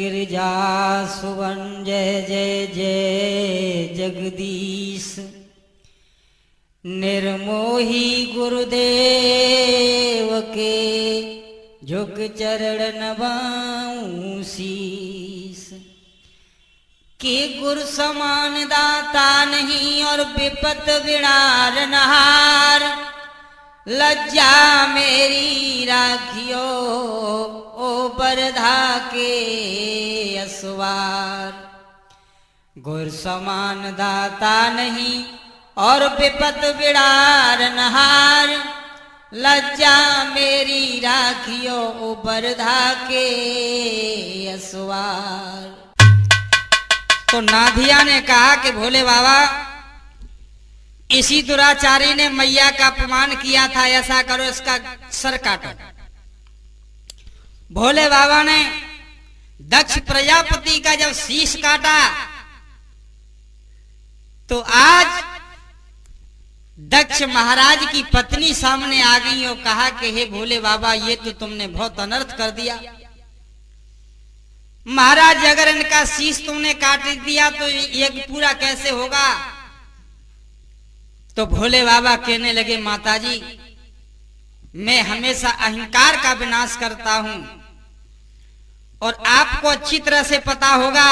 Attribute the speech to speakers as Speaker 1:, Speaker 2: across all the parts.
Speaker 1: गिरिजा सुवन जय जय जय जगदीश। निर्मोही गुरुदेव के झुक चरण नवाऊं शीस। कि गुरु समान दाता नहीं और विपत विणार नहार। लज्जा मेरी राखियो ओ बरधा के असवार। गुरु समान दाता नहीं और विपत विणार नहार। लज्जा मेरी राखियो ओ बरधा के असवार। तो नाधिया ने कहा कि भोले बाबा, इसी दुराचारी ने मैया का अपमान किया था, ऐसा करो इसका सर काटो। भोले बाबा ने दक्ष प्रजापति का जब शीश काटा तो आज दक्ष महाराज की पत्नी सामने आ गई और कहा कि हे भोले बाबा, ये तो तुमने बहुत अनर्थ कर दिया। महाराज, अगर इनका शीश तुमने काट दिया तो ये पूरा कैसे होगा? तो भोले बाबा कहने लगे, माताजी, मैं हमेशा अहंकार का विनाश करता हूं और आपको अच्छी तरह से पता होगा।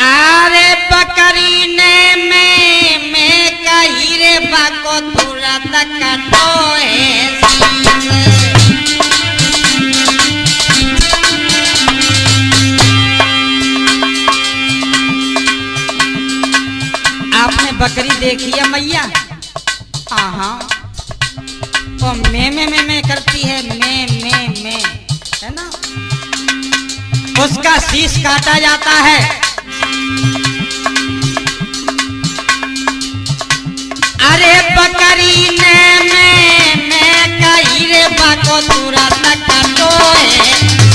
Speaker 1: आरे बकरी ने मैं कही रे बाको तुरंत कटो है। आपने बकरी देखी है मैया? हाँ, तो मैं करती है, मैं है ना। उसका शीश काटा जाता है। अरे बकरी ने मैं कही रे बाको तुरंत कटो है।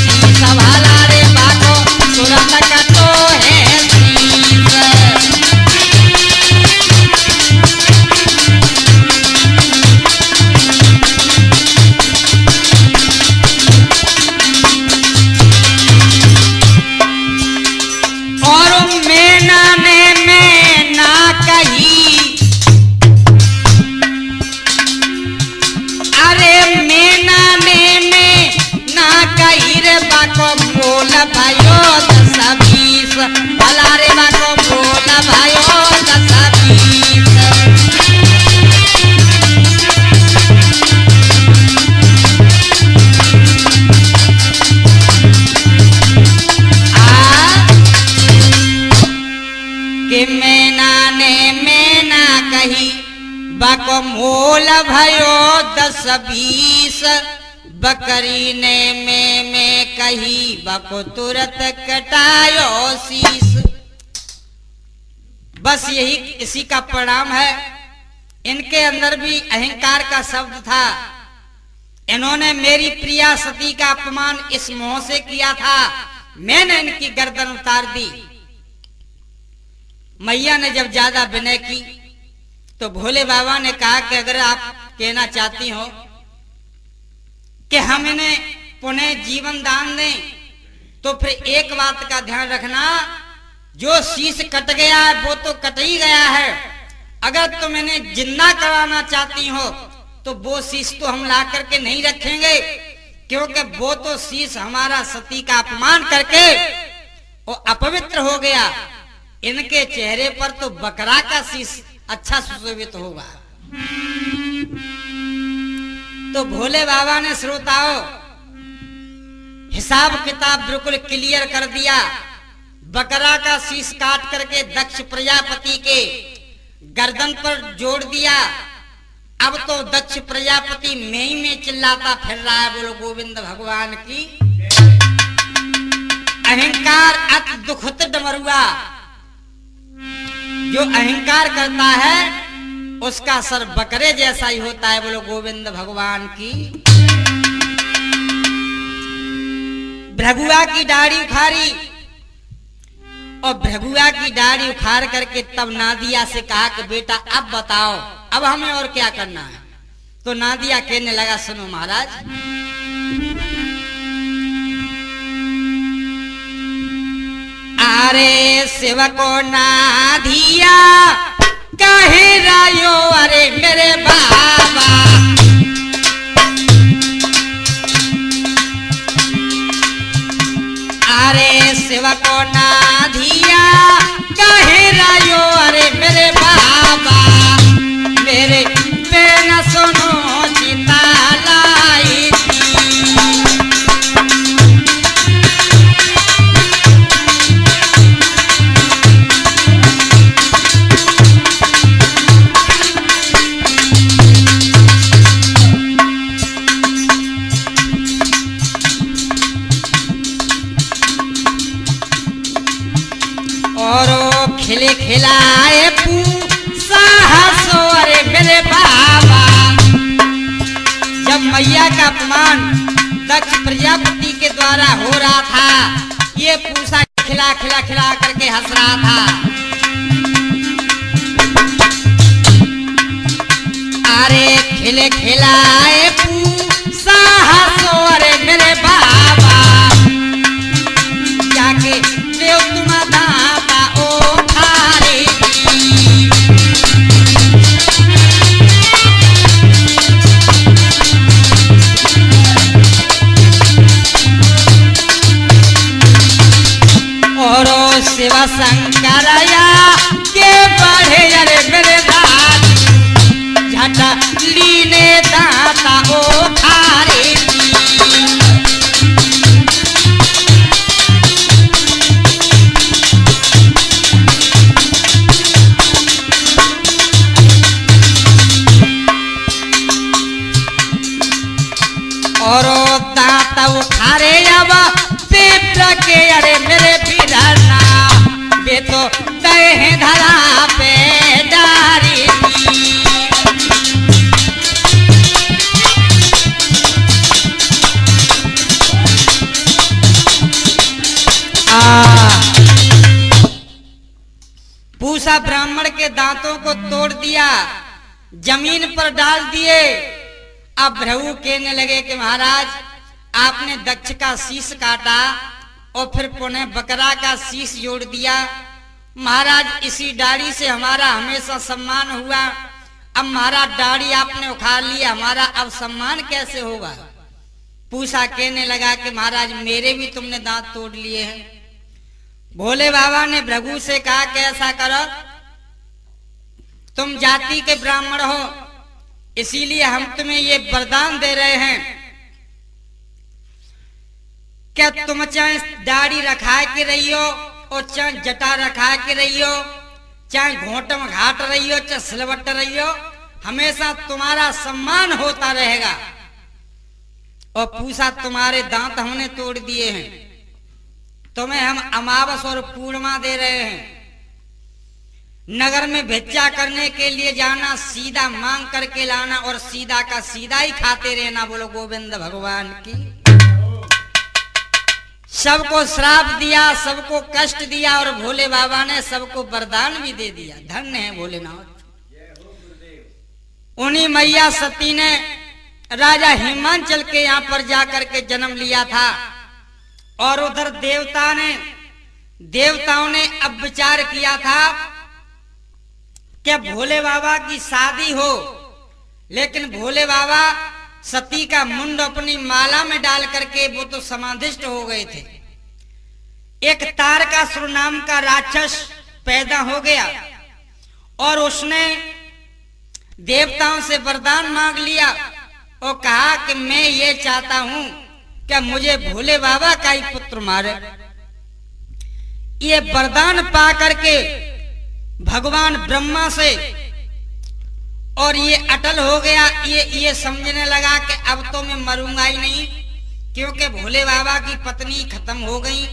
Speaker 1: शीश वाला रे बाको तुरंत कटो है। भाइयो 10-20 भला रे बाको बोल भाइयो 10-20। कि मैना कही बाको मोल भयो 10-20। बकरी ने मैं कही बाको तुरंत कटायो शीश। बस यही इसी का परिणाम है। इनके अंदर भी अहंकार का शब्द था। इन्होंने मेरी प्रिया सती का अपमान इस मोह से किया था, मैंने इनकी गर्दन उतार दी। मैया ने जब ज्यादा विनय की तो भोले बाबा ने कहा कि अगर आप कहना चाहती हो कि हम इन्हें पुनः जीवन दान दें तो फिर एक बात का ध्यान रखना, जो शीश कट गया है वो तो कट ही गया है। अगर तुम इन्हें जिंदा कराना चाहती हो तो वो शीश तो हम ला करके नहीं रखेंगे, क्योंकि वो तो शीश हमारा सती का अपमान करके वो अपवित्र हो गया। इनके चेहरे पर तो बकरा का शीश अच्छा सुशोभित होगा। तो भोले बाबा ने श्रोताओं हिसाब किताब बिल्कुल क्लियर कर दिया। बकरा का शीश काट करके दक्ष प्रजापति के गर्दन पर जोड़ दिया। अब तो दक्ष प्रजापति में चिल्लाता फिर रहा है, बोलो गोविंद भगवान की। अहंकार अति दुखद डमरुआ, जो अहंकार करता है उसका सर बकरे जैसा ही होता है, बोलो गोविंद भगवान की। भृगुआ की दाढ़ी उखाड़ी, और भृगुआ की डाली उखाड़ करके तब नादिया से कहा कि बेटा अब बताओ अब हमें और क्या करना है। तो नादिया कहने लगा सुनो महाराज, अरे सेवको नादिया कहे रायो अरे मेरे बाबा, अरे सेवको नादिया कहे रायो अरे मेरे बाबा, मेरे पे न सुनो चिता लाई और खिले खिलाए साहसो अरे मेरे बाबा। जब मैया का अपमान दक्ष प्रजापति के द्वारा हो रहा था, ये पूसा खिला खिला खिला करके हंस रहा था। अरे खिले खिलाए साहसो अरे मेरे बाबा, जाके देव तुम दाता ओ थारे और शिव शंकरया के बढ़े अरे मेरे दात, झटा लीने दाता ओ थारे और दांत उखारे अब पेट के अरे मेरे बिरना, बे तो दहे धरा पे डारी पूसा ब्राह्मण के दांतों को तोड़ दिया, जमीन पर डाल दिए। अब भृगु कहने लगे कि महाराज आपने दक्ष का शीश काटा और फिर पुनः बकरा का शीश जोड़ दिया। महाराज इसी दाढ़ी से हमारा हमेशा सम्मान हुआ, अब हमारा दाढ़ी आपने उखाड़ लिया, हमारा अब सम्मान कैसे होगा। पूसा कहने लगा कि महाराज मेरे भी तुमने दांत तोड़ लिए हैं। भोले बाबा ने भृगु से कहा कि ऐसा करो, तुम जाति के ब्राह्मण हो, इसीलिए हम तुम्हें ये वरदान दे रहे हैं क्या तुम चाहे दाढ़ी रखा के रही हो और चाहे जटा रखा के रही हो, चाहे घोटम घाट रही हो, चाहे सिलवट रही हो, हमेशा तुम्हारा सम्मान होता रहेगा। और पूछा तुम्हारे दांत हमने तोड़ दिए हैं, तुम्हें हम अमावस और पूर्णिमा दे रहे हैं। नगर में भिक्षा करने के लिए जाना, सीधा मांग करके लाना और सीधा का सीधा ही खाते रहना। बोलो गोविंद भगवान की। सबको श्राप दिया, सबको कष्ट दिया और भोले बाबा ने सबको वरदान भी दे दिया। धन्य है भोलेनाथ। उन्हीं मैया सती ने राजा हिमांचल के यहाँ पर जाकर के जन्म लिया था और उधर देवताओं ने अब विचार किया था क्या भोले बाबा की शादी हो, लेकिन भोले बाबा सती का मुंड अपनी माला में डाल करके वो तो समाधिष्ट हो गए थे। एक तारकासुर नाम का राक्षस पैदा हो गया और उसने देवताओं से वरदान मांग लिया और कहा कि मैं ये चाहता हूं कि मुझे भोले बाबा का ही पुत्र मारे। ये वरदान पा करके भगवान ब्रह्मा से और ये अटल हो गया। ये समझने लगा कि अब तो मैं मरूंगा ही नहीं, क्योंकि भोले बाबा की पत्नी खत्म हो गई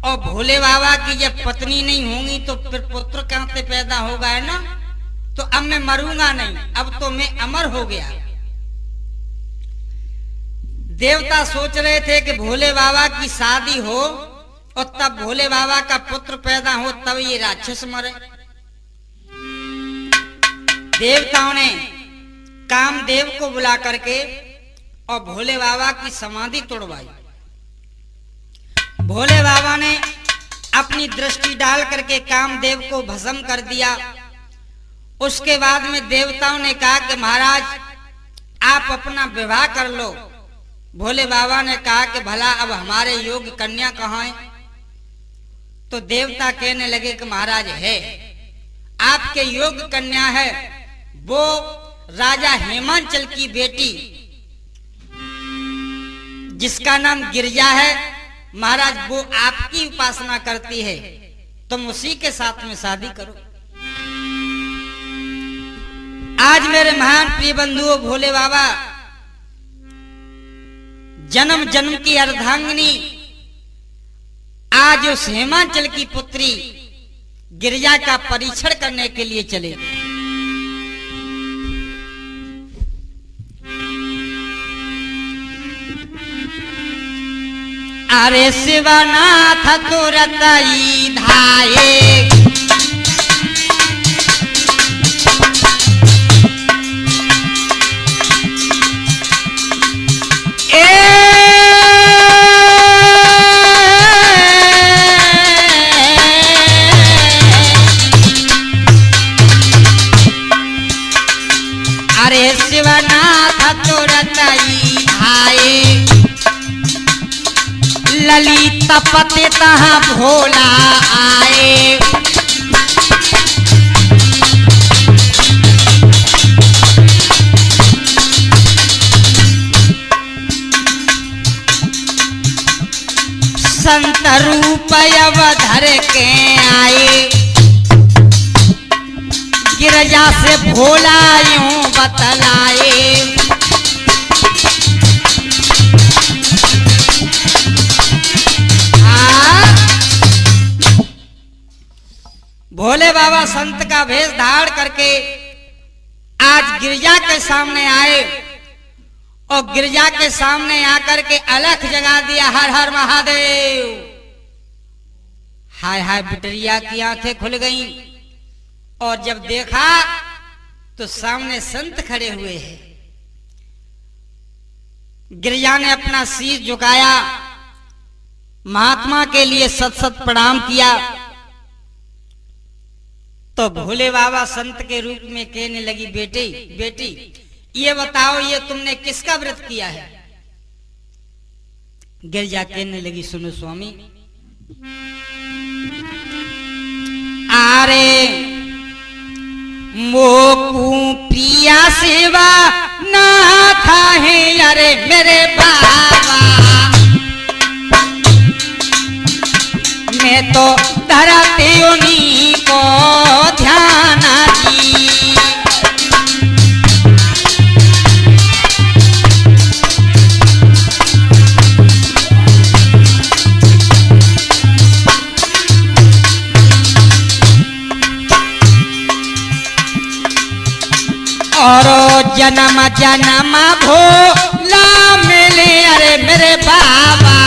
Speaker 1: और भोले बाबा की जब पत्नी नहीं होंगी तो फिर पुत्र कहां से पैदा होगा, है ना। तो अब मैं मरूंगा नहीं, अब तो मैं अमर हो गया। देवता सोच रहे थे कि भोले बाबा की शादी हो और तब भोले बाबा का पुत्र पैदा हो, तब ये राक्षस मरे। देवताओं ने कामदेव को बुला करके और भोले बाबा की समाधि तोड़वाई। भोले बाबा ने अपनी दृष्टि डाल करके कामदेव को भस्म कर दिया। उसके बाद में देवताओं ने कहा कि महाराज आप अपना विवाह कर लो। भोले बाबा ने कहा कि भला अब हमारे योग्य कन्या कहाँ है? तो देवता कहने लगे कि महाराज है, आपके योग्य कन्या है, वो राजा हेमांचल की बेटी जिसका नाम गिरिजा है। महाराज वो आपकी उपासना करती है, तुम उसी के साथ में शादी करो। आज मेरे महान प्रिय बंधुओं, भोले बाबा जन्म जन्म की अर्धांगिनी आज उस हेमांचल की पुत्री गिरिजा का परीक्षण करने के लिए चले। अरे शिवनाथ तुरतई धाये, अरे शिवनाथ तुरतई धाये, ललित पति तहाँ भोला आए। संत रूप अवधर के आए, गिरजा से भोला यूं बतलाए। भोले बाबा संत का भेष धारण करके आज गिरजा के सामने आए और गिरजा के सामने आकर के अलख जगा दिया, हर हर महादेव। हाय हाय बिटरिया की आंखें खुल गईं और जब देखा तो सामने संत खड़े हुए हैं। गिरजा ने अपना शीश झुकाया, महात्मा के लिए सत सत प्रणाम किया। तो भोले बाबा संत के रूप में कहने लगी, बेटी बेटी ये बताओ, ये तुमने किसका व्रत किया है? गिरजा कहने लगी, सुनो स्वामी, आरे मोकू प्रिया सेवा ना था है, अरे मेरे बाबा मैं तो धरती उन्हीं को ध्यान दी। और जन्म जन्म भोला मिले, अरे मेरे बाबा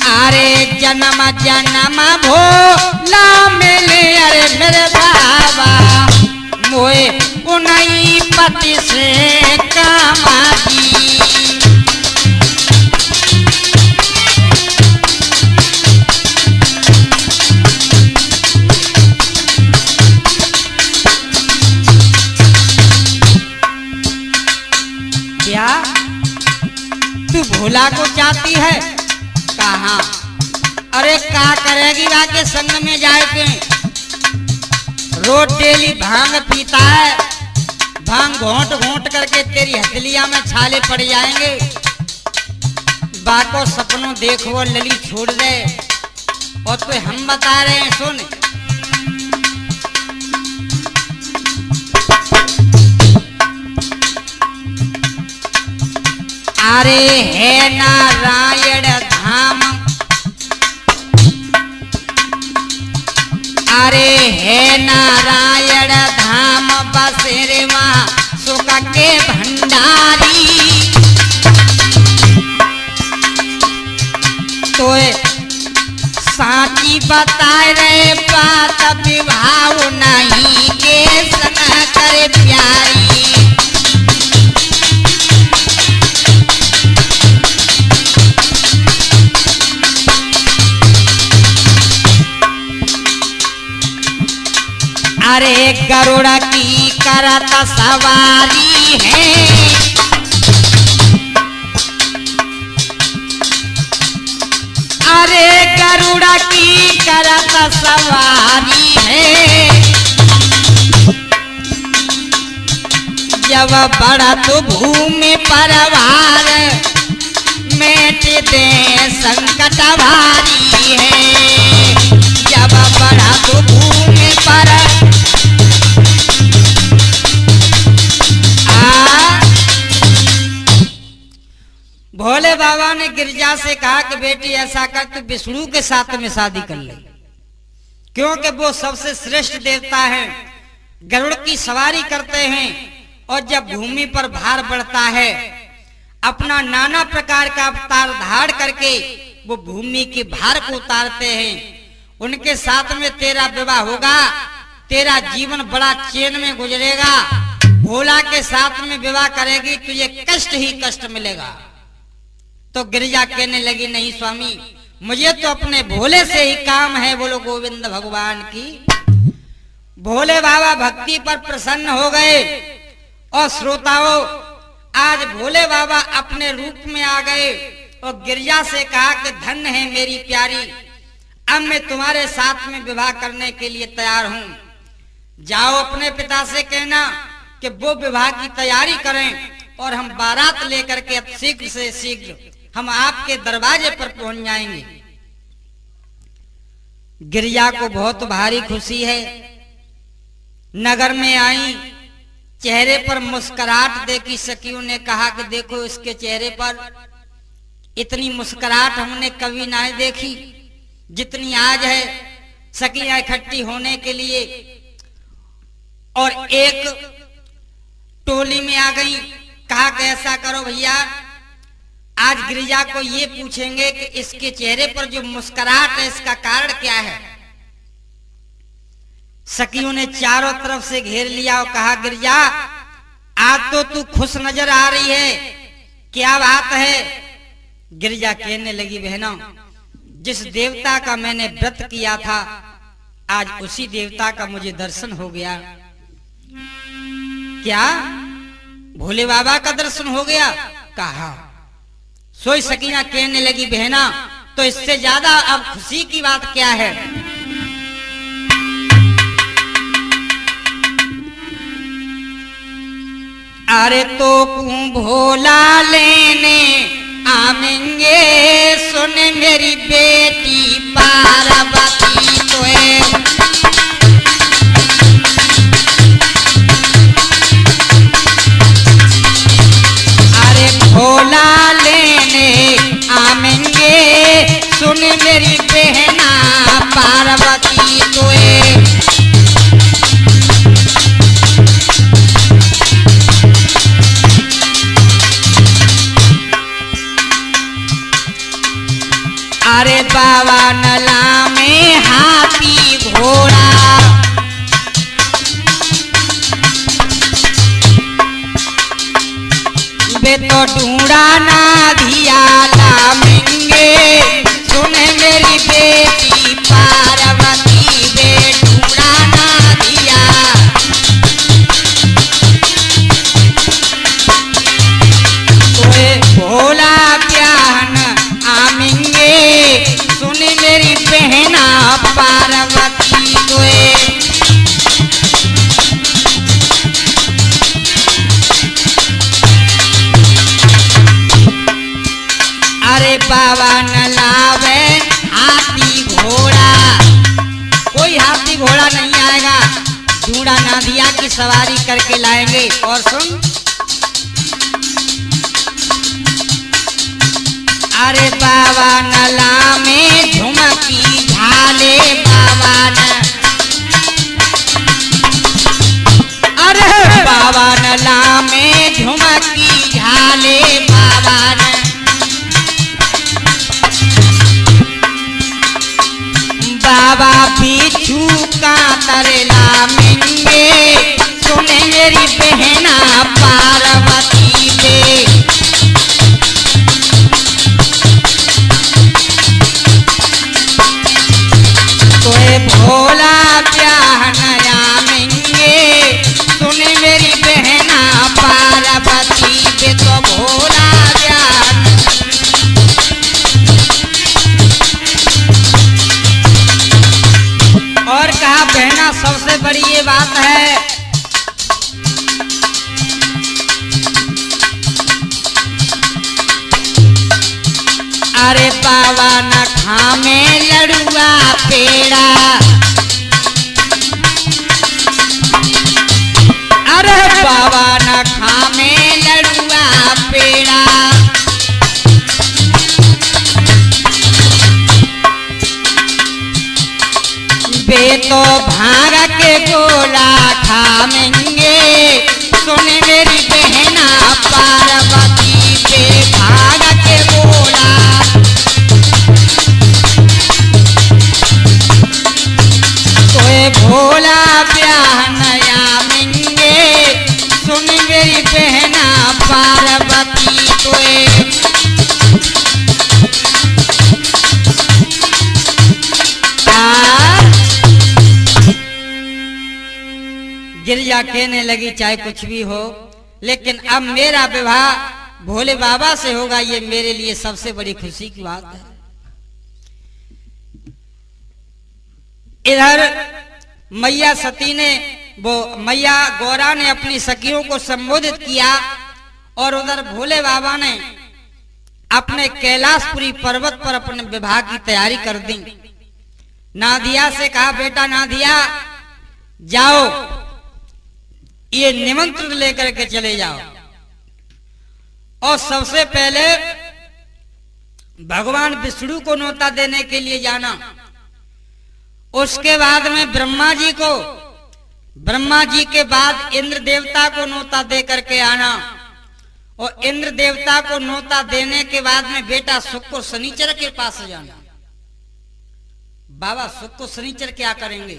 Speaker 1: अरे जन्म जन्म भोला मिले, अरे मेरे बाबा मोए उन्हीं पति से कामागी। क्या तू भोला को चाहती है? कहाँ? अरे क्या करेगी आके संग में जाके? रोज डेली भांग पीता है, भांग घोंट घोंट करके तेरी हथेलिया में छाले पड़ जाएंगे। बाको सपनों देखो लली छोड़ दे। और तो हम बता रहे हैं, सुन, अरे है नारायण धाम, अरे है नारायण धाम बसेरे मां सुख के भंडारी। बताए रे बात विभाव नहीं के सना करे प्यारी। अरे गरुड़ की करत सवारी है, अरे गरुड़ की करत सवारी है, जब बड़ा तो भूमि परवार मेट दे संकट भारी है, जब बड़ा तो भूमि पर भोले बाबा ने गिरजा से कहा कि बेटी ऐसा कर तू विष्णु के साथ में शादी कर ले, क्योंकि वो सबसे श्रेष्ठ देवता हैं, गरुड़ की सवारी करते हैं और जब भूमि पर भार बढ़ता है अपना नाना प्रकार का अवतार धार करके वो भूमि के भार को उतारते हैं। उनके साथ में तेरा विवाह होगा, तेरा जीवन बड़ा चैन में गुजरेगा। भोला के साथ में विवाह करेगी तुझे कष्ट ही कष्ट मिलेगा। तो गिरिजा कहने लगी नहीं स्वामी, मुझे तो अपने भोले से ही काम है, बोलो गोविंद भगवान की। भोले बाबा भक्ति पर प्रसन्न हो गए और श्रोताओं आज भोले बाबा अपने रूप में आ गए और गिरिजा से कहा कि धन्य है मेरी प्यारी, अब मैं तुम्हारे साथ में विवाह करने के लिए तैयार हूं। जाओ अपने पिता से कहना कि वो विवाह की तैयारी करें और हम बारात लेकर के अब शीघ्र से शीघ्र हम आपके दरवाजे पर पहुंच जाएंगे। गिरिजा को बहुत भारी खुशी है। नगर में आई, चेहरे पर मुस्कुराहट देखी। सखियों ने कहा कि देखो इसके चेहरे पर इतनी मुस्कुराहट हमने कभी ना देखी जितनी आज है। सखियां इकट्ठी होने के लिए और एक टोली में आ गई। कहा कि ऐसा करो भैया, आज गिरिजा को ये पूछेंगे कि इसके चेहरे पर जो मुस्कुराहट है इसका कारण क्या है। सखियों ने चारों तरफ से घेर लिया और कहा गिरिजा आज तो तू खुश नजर आ रही है, क्या बात है। गिरिजा कहने लगी बहनों, जिस देवता का मैंने व्रत किया था आज उसी देवता का मुझे दर्शन हो गया। क्या भोले बाबा का दर्शन हो गया? कहा। सोई सकीना कहने लगी बहना तो इससे ज्यादा अब खुशी की बात क्या है। अरे तो भोला लेने आवेंगे, सुन मेरी बेटी पार्वती तो है। भोला लेने आवेंगे, सुन मेरी बहना पार्वती तोए। अरे बाबा नला में हाथी घोड़ा, बे तो ढूंढा ना दिया लामेंगे, सुन मेरी बेटी पार्वती बे ढूंढा ना दिया। तोए भोला प्यान आमेंगे, सुन मेरी बहना पार्वती तोए। अरे बाबा न लावे हाथी घोड़ा, कोई हाथी घोड़ा नहीं आएगा, ढूंढा नादिया की सवारी करके लाएंगे। और सुन, अरे बाबा नला में झुमकी झाले, बाबा न, अरे बाबा नला में झुमकी झाले, बाबा न आवेंगे सुने मेरी बहना पार्वती पे। तोए भोला ब्याह न आवेंगे सुने मेरी बहना पार्वती पे। तो भोला ब्याह और कहा बहना सबसे बड़ी ये बात है अरे बाबा न खामे लड़ुआ पेड़ा। अरे बाबा न खामे लड़ुआ पेड़ा। बे तो भांग के गोला खामेंगे सुने मेरी बहना पार्वती पे। भांग के गोला तोए भोला ब्याह न आवेंगे सुने मेरी बहना पार्वती। तोए गिरजा कहने लगी चाहे कुछ भी हो लेकिन अब मेरा विवाह भोले बाबा से होगा, ये मेरे लिए सबसे बड़ी खुशी की बात है। इधर मैया सती ने वो मैया गौरा ने अपनी सखियों को संबोधित किया और उधर भोले बाबा ने अपने कैलाशपुरी पर्वत पर अपने विवाह की तैयारी कर दी। नादिया से कहा बेटा नादिया जाओ ये निमंत्रण लेकर के चले जाओ और सबसे पहले भगवान विष्णु को न्योता देने के लिए जाना। उसके बाद में ब्रह्मा जी को, ब्रह्मा जी के बाद इंद्र देवता को न्योता दे करके आना और इंद्र देवता को न्योता देने के बाद में बेटा शुक्र शनिचर के पास जाना। बाबा शुक्र शनिचर क्या करेंगे?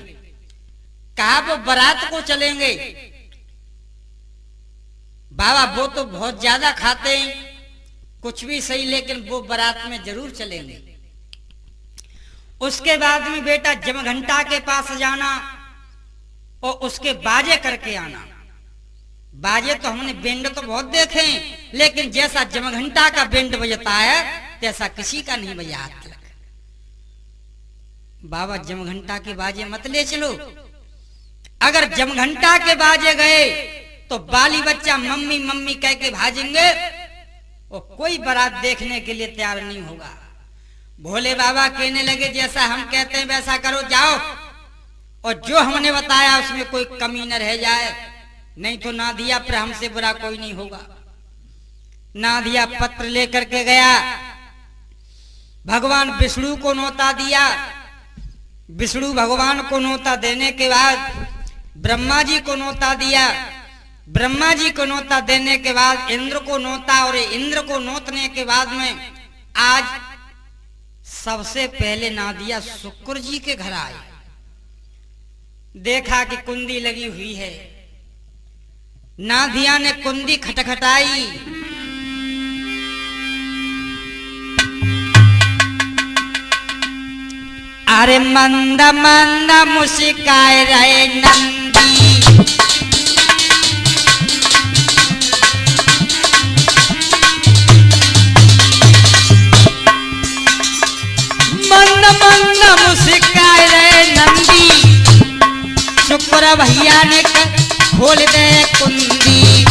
Speaker 1: कहा वो बारात को चलेंगे। बाबा वो तो बहुत ज्यादा खाते हैं, कुछ भी सही, लेकिन वो बारात में जरूर चलेंगे। उसके बाद में बेटा जमघंटा के पास जाना और उसके बाजे करके आना। बाजे तो हमने बेंड तो बहुत देखे हैं, लेकिन जैसा जमघंटा का बेंड बजता है तैसा किसी का नहीं बजा आज तक। बाबा जमघंटा के बाजे मत ले चलो। अगर जमघंटा के बाजे गए तो बाली बच्चा मम्मी मम्मी कह के भाजेंगे और कोई बारात देखने के लिए तैयार नहीं होगा। भोले बाबा कहने लगे जैसा हम कहते हैं वैसा करो, जाओ और जो हमने बताया उसमें कोई कमी न रह जाए, नहीं तो नादिया पर हमसे बुरा कोई नहीं होगा। नादिया पत्र लेकर के गया, भगवान विष्णु को न्योता दिया। विष्णु भगवान को न्योता देने के बाद ब्रह्मा जी को न्योता दिया। ब्रह्मा जी को न्योता देने के बाद इंद्र को न्योता, और इंद्र को न्योतने के बाद में आज सबसे पहले नादिया शुक्र जी के घर आए। देखा कि कुंडी लगी हुई है। नादिया ने कुंडी खटखटाई। अरे मंद मंद मुस्काए रहे नंदी, मंद मंद मुस्काए रहे नंदी। शुक्र भैया ने खोल दे कुंडी।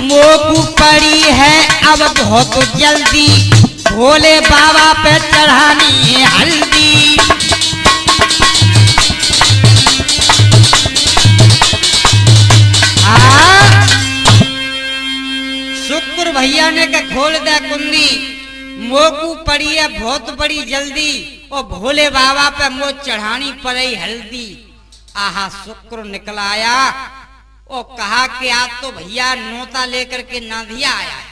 Speaker 1: मोकू पड़ी है अब बहुत जल्दी, भोले बाबा पे चढ़ानी है हल्दी। शुक्र भैया ने के खोल दे कुंडी। मोकू पड़ी है बहुत बड़ी जल्दी और भोले बाबा पे मुँह चढ़ानी पड़ी हल्दी। आहा शुक्र निकल आया और कहा कि आज तो भैया न्योता लेकर के नादिया आया है।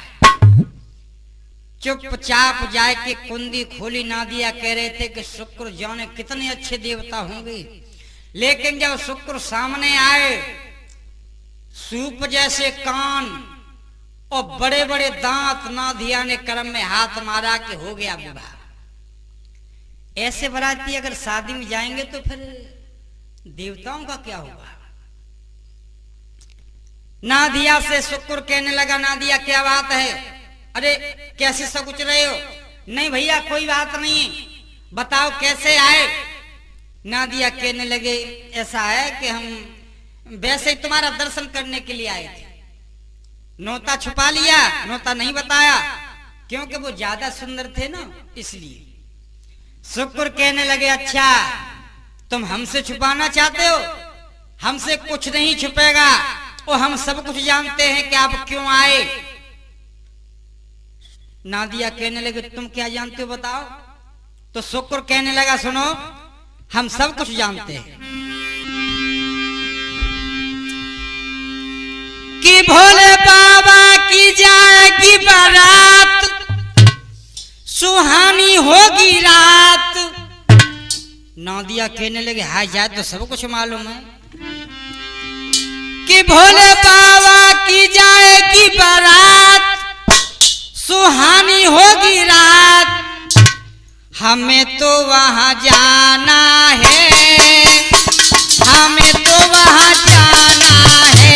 Speaker 1: चुपचाप जाए के कुंडी खोली। नादिया कह रहे थे कि शुक्र जाने कितने अच्छे देवता होंगे, लेकिन जब शुक्र सामने आए, सूप जैसे कान और बड़े बड़े दांत, नादिया ने कर्म में हाथ मारा कि हो गया विवाह। ऐसे बराती अगर शादी में जाएंगे तो फिर देवताओं का क्या होगा। नादिया से शुक्र कहने लगा, नादिया क्या बात है, अरे कैसे सकुच रहे हो। नहीं भैया कोई बात नहीं, बताओ कैसे आए। नादिया कहने लगे, ऐसा है कि हम वैसे ही तुम्हारा दर्शन करने के लिए आए थे। नोता छुपा लिया, नोता नहीं बताया, क्योंकि वो ज्यादा सुंदर थे ना, इसलिए। शुक्र कहने लगे, अच्छा तुम हमसे छुपाना चाहते हो, हमसे कुछ नहीं छुपेगा और हम सब कुछ जानते हैं कि आप क्यों आए। नादिया कहने लगे, तुम क्या जानते हो बताओ। तो शुक्र कहने लगा, सुनो हम सब कुछ जानते हैं कि भोले बाबा की जाएगी बारात, सुहानी होगी रात। नादिया कहने लगे, हाय जाए तो सब कुछ मालूम है कि भोले बाबा की जाएगी बारात, सुहानी होगी रात। हमें तो वहां जाना है, हमें तो वहां जाना है।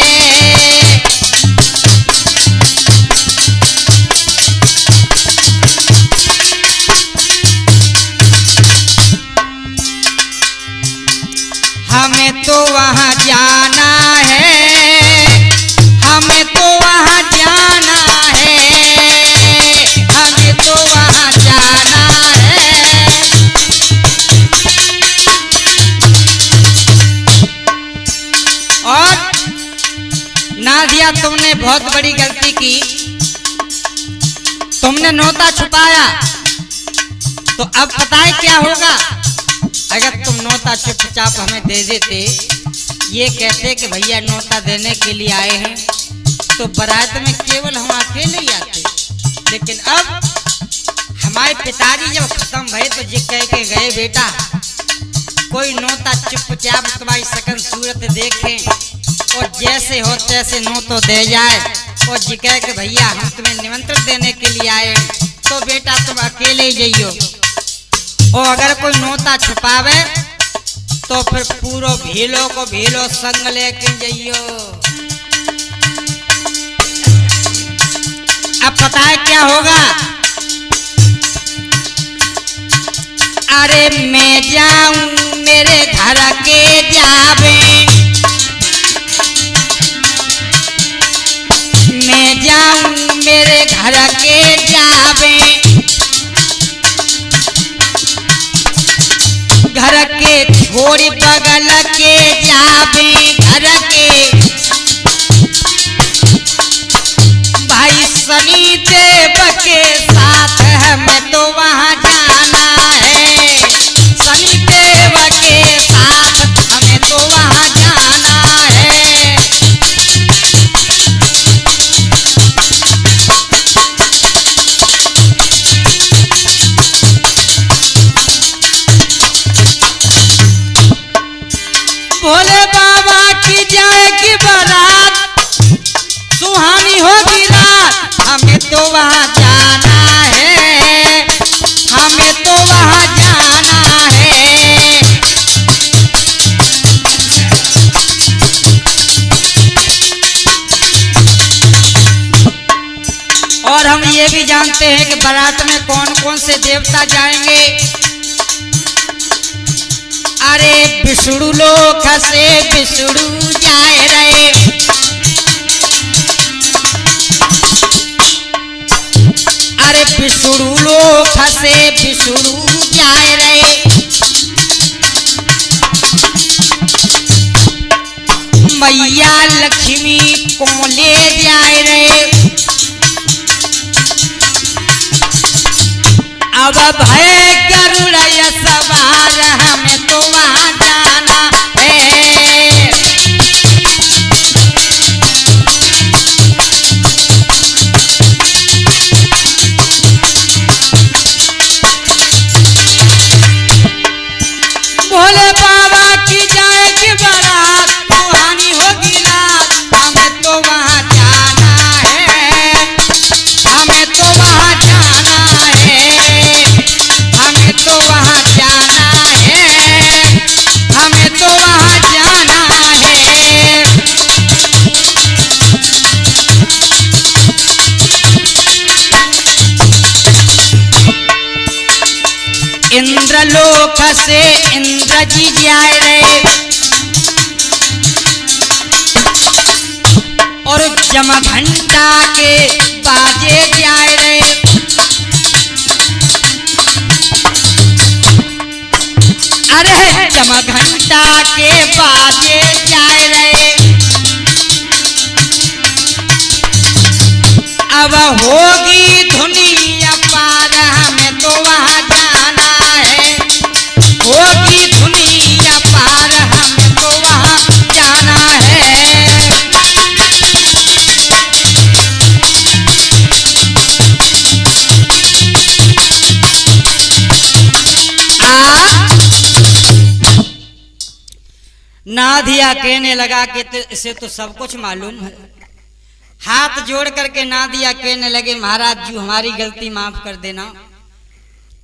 Speaker 1: हमें तो वहां जाना है, हमें तो वहां जाना है, हमें तो वहां जाना है। और नादिया तुमने बहुत बड़ी गलती की, तुमने नोता छुपाया, तो अब पता है क्या होगा। अगर तुम नोता चुपचाप हमें दे देते, ये कहते कि भैया नोता देने के लिए आए हैं, तो बारात में केवल हम अकेले ही आते। लेकिन अब हमारे पिताजी जब खत्म भये तो ये कह के गए, बेटा कोई नोता चुपचाप तुम्हारी सकन सूरत देखें और जैसे हो तैसे नोतो दे जाए, और जी कह के भैया हम तुम्हें निमंत्रण देने के लिए आए, तो बेटा तुम अकेले ही जाइयो। और अगर कोई नोता छुपावे तो फिर पूरो भीलो को भीलो संग लेके जाइयो। अब पता है क्या होगा। अरे मैं जाऊं मेरे घर के जावे, मैं जाऊं मेरे घर के जावे, घर के छोड़ी बगल के जावे, घर के भाई सनी देव के साथ हमें तो वहां जाना है, सनी देव के साथ हमें तो वहां जाना है। भोले बाबा की जाएगी बारात, सुहानी होगी रात, हमें तो वहां जाना है, हमें तो वहां जाना है। और हम ये भी जानते हैं कि बारात में कौन कौन से देवता जाएंगे। अरे विष्णु लोक से विष्णु जाए रहे, अरे विष्णु लोक से विष्णु जाए रहे, मैया लक्ष्मी को ले जाए रहे। अब भय गरुड़ सवार हमें तो वहां जाना है। लोक से इंद्र जी जाए रहे और जम घंटा के बाजे जाए रहे। अरे जम घंटा के बाजे जाए रहे। अब होगी धुनी अपार हमें तो वहां जाना है। होगी धुनी अपार हमें तो वहां जाना है। नादिया कहने लगा कि इसे तो सब कुछ मालूम है। हाथ जोड़ करके नादिया कहने लगे महाराज जी हमारी गलती माफ कर देना,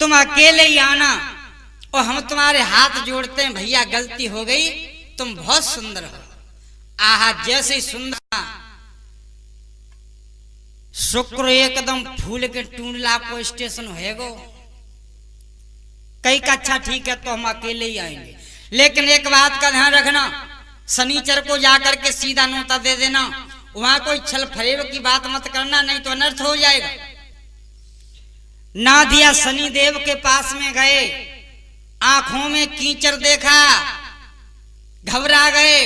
Speaker 1: तुम अकेले ही आना और हम तुम्हारे हाथ जोड़ते हैं। भैया गलती हो गई, तुम बहुत सुंदर हो। आहा जैसे ही सुंदर शुक्र एकदम फूल के टूंडला को स्टेशन होएगो। कई का अच्छा ठीक है तो हम अकेले ही आएंगे, लेकिन एक बात का ध्यान रखना, शनिचर को जाकर के सीधा नोता दे देना। वहां कोई छल फरेब की बात मत करना, नहीं तो अनर्थ हो जाएगा। नादिया शनिदेव के पास में गए, आंखों में कीचड़ देखा, घबरा गए।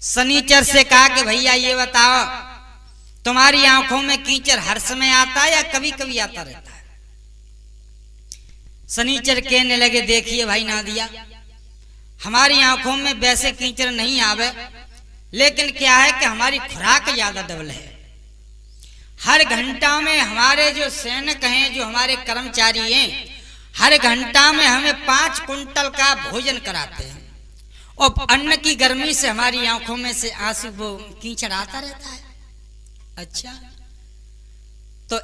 Speaker 1: शनिचर से कहा कि भैया ये बताओ तुम्हारी आंखों में कीचड़ हर समय आता है या कभी कभी आता रहता है? शनिचर कहने लगे देखिए भाई नादिया, हमारी आंखों में वैसे कीचड़ नहीं आवे, लेकिन क्या है कि हमारी खुराक ज्यादा डबल है। हर घंटा में हमारे जो सैनिक हैं, जो हमारे कर्मचारी हैं, हर घंटा में हमें 5 कुंटल का भोजन कराते हैं और अन्न की गर्मी से हमारी आंखों में से आंसू वो कीचड़ आता रहता है। अच्छा तो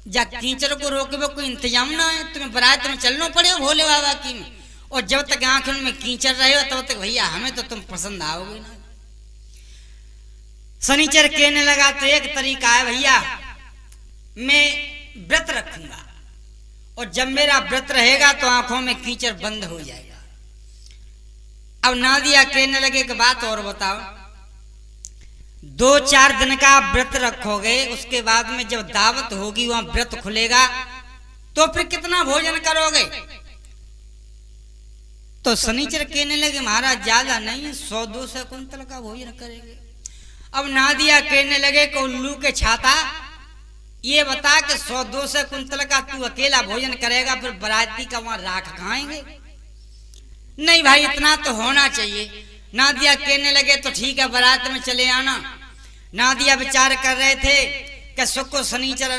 Speaker 1: जा कीचड़ को रोके कोई इंतजाम ना है, तुम्हें बारात में चलना पड़े भोले बाबा की में, और जब तक आंखों में कीचड़ रहे हो तब तक भैया हमें तो तुम पसंद आओगे ना। शनिचर कहने लगा तो एक तरीका है भैया, मैं व्रत रखूंगा और जब मेरा व्रत रहेगा तो आंखों में कीचड़ बंद हो जाएगा। अब नादिया कहने लगे कि बात और बताओ, 2-4 दिन का व्रत रखोगे, उसके बाद में जब दावत होगी वहां व्रत खुलेगा तो फिर कितना भोजन करोगे? तो शनिचर कहने लगे महाराज ज्यादा नहीं, 100-200 कुंतल का भोजन करेंगे। अब नादिया कहने लगे कि उल्लू के छाता, ये बता कि 100-200 कुंतल का तू अकेला भोजन करेगा, फिर बराती का वहां राख खाएंगे? नहीं भाई इतना तो होना चाहिए। नादिया कहने लगे तो ठीक है बारात में चले आना। नादिया विचार कर रहे थे कि शुक्र शनिचर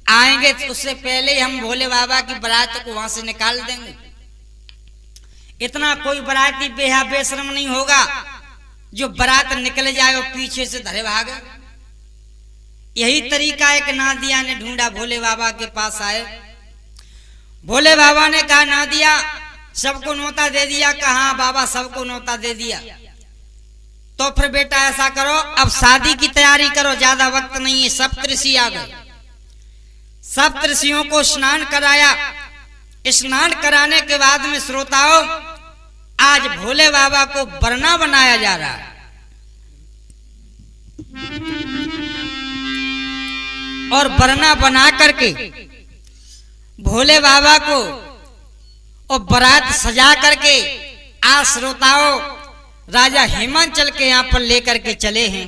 Speaker 1: आएंगे तो उससे पहले ही हम भोले बाबा की बारात को वहां से निकाल देंगे। इतना कोई बाराती बेहा बेशरम नहीं होगा जो बारात निकल जाए और पीछे से धरे भागे। यही तरीका एक नादिया ने ढूंढा, भोले बाबा के पास आए। भोले बाबा ने कहा नादिया सबको नोता दे दिया? कहा बाबा सबको नोता दे दिया। तो फिर बेटा ऐसा करो अब शादी की तैयारी करो, ज्यादा वक्त नहीं है। सप्तऋषि आ गए, सप्तऋषियों को स्नान कराया। स्नान कराने के बाद में श्रोताओं आज भोले बाबा को बरना बनाया जा रहा है और बरना बना करके भोले बाबा को और बारात सजा करके आज श्रोताओं राजा हिमांचल के यहां पर लेकर के चले हैं।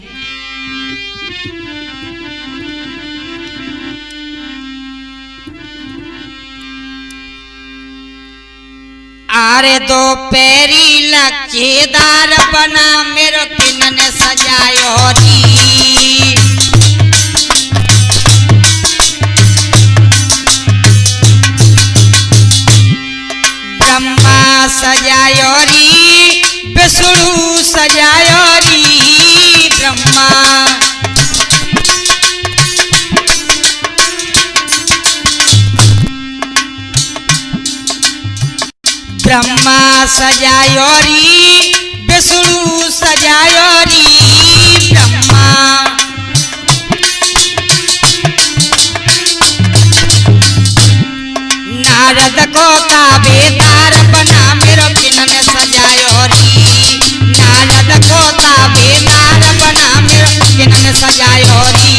Speaker 1: आरे दो पैरी लच्छेदार बना मेरो किन्ने सजायो री। ब्रह्मा सजायो री, विष्णु सजायो री। ब्रह्मा ब्रह्मा सजायो री, विष्णु सजायो री। ब्रह्मा नारद को का बेटा बेदार बना मेरो किनने सजायो री नारद को ताबेदार बना मेरो किनने सजायो री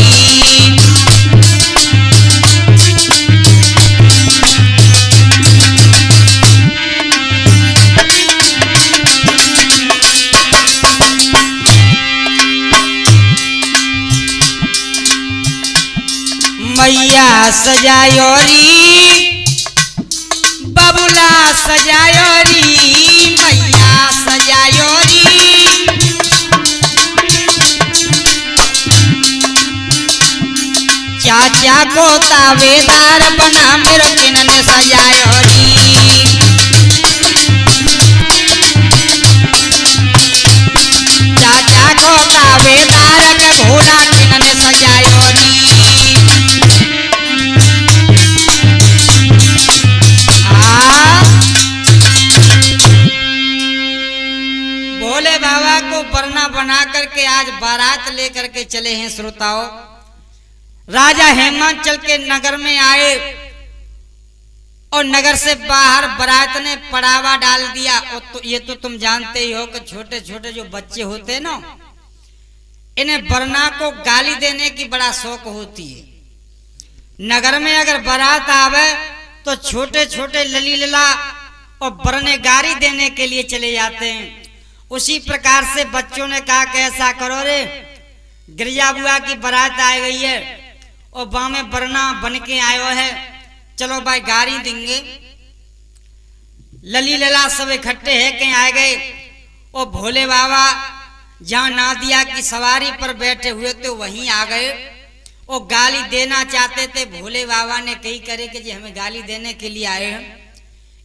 Speaker 1: मैया सजायो री बबुला सजायो री मैया सजायो री चाचा को ताबेदार बना मेरो किनने सजायो री चाचा को ताबेदार के घोड़ा किनने सजायो री भोले बाबा को बरना बना करके आज बारात लेकर के चले हैं श्रोताओं। राजा हेमांचल के नगर में आए और नगर से बाहर बारात ने पड़ावा डाल दिया। और तो ये तो तुम जानते ही हो कि छोटे छोटे जो बच्चे होते हैं ना, इन्हें बरना को गाली देने की बड़ा शौक होती है। नगर में अगर बारात आवे तो छोटे छोटे लली लला और बरने गारी देने के लिए चले जाते हैं। उसी प्रकार से बच्चों ने कहा कि ऐसा करो रे, गिरजा बुआ की बारात आ गई है और वहां में बरना बन के आयो है, चलो भाई गारी देंगे। लली लला सब इकट्ठे है कहीं आ गए और भोले बाबा जहां नादिया की सवारी पर बैठे हुए थे वहीं आ गए और गाली देना चाहते थे। भोले बाबा ने कही करे कि जी हमें गाली देने के लिए आए हैं,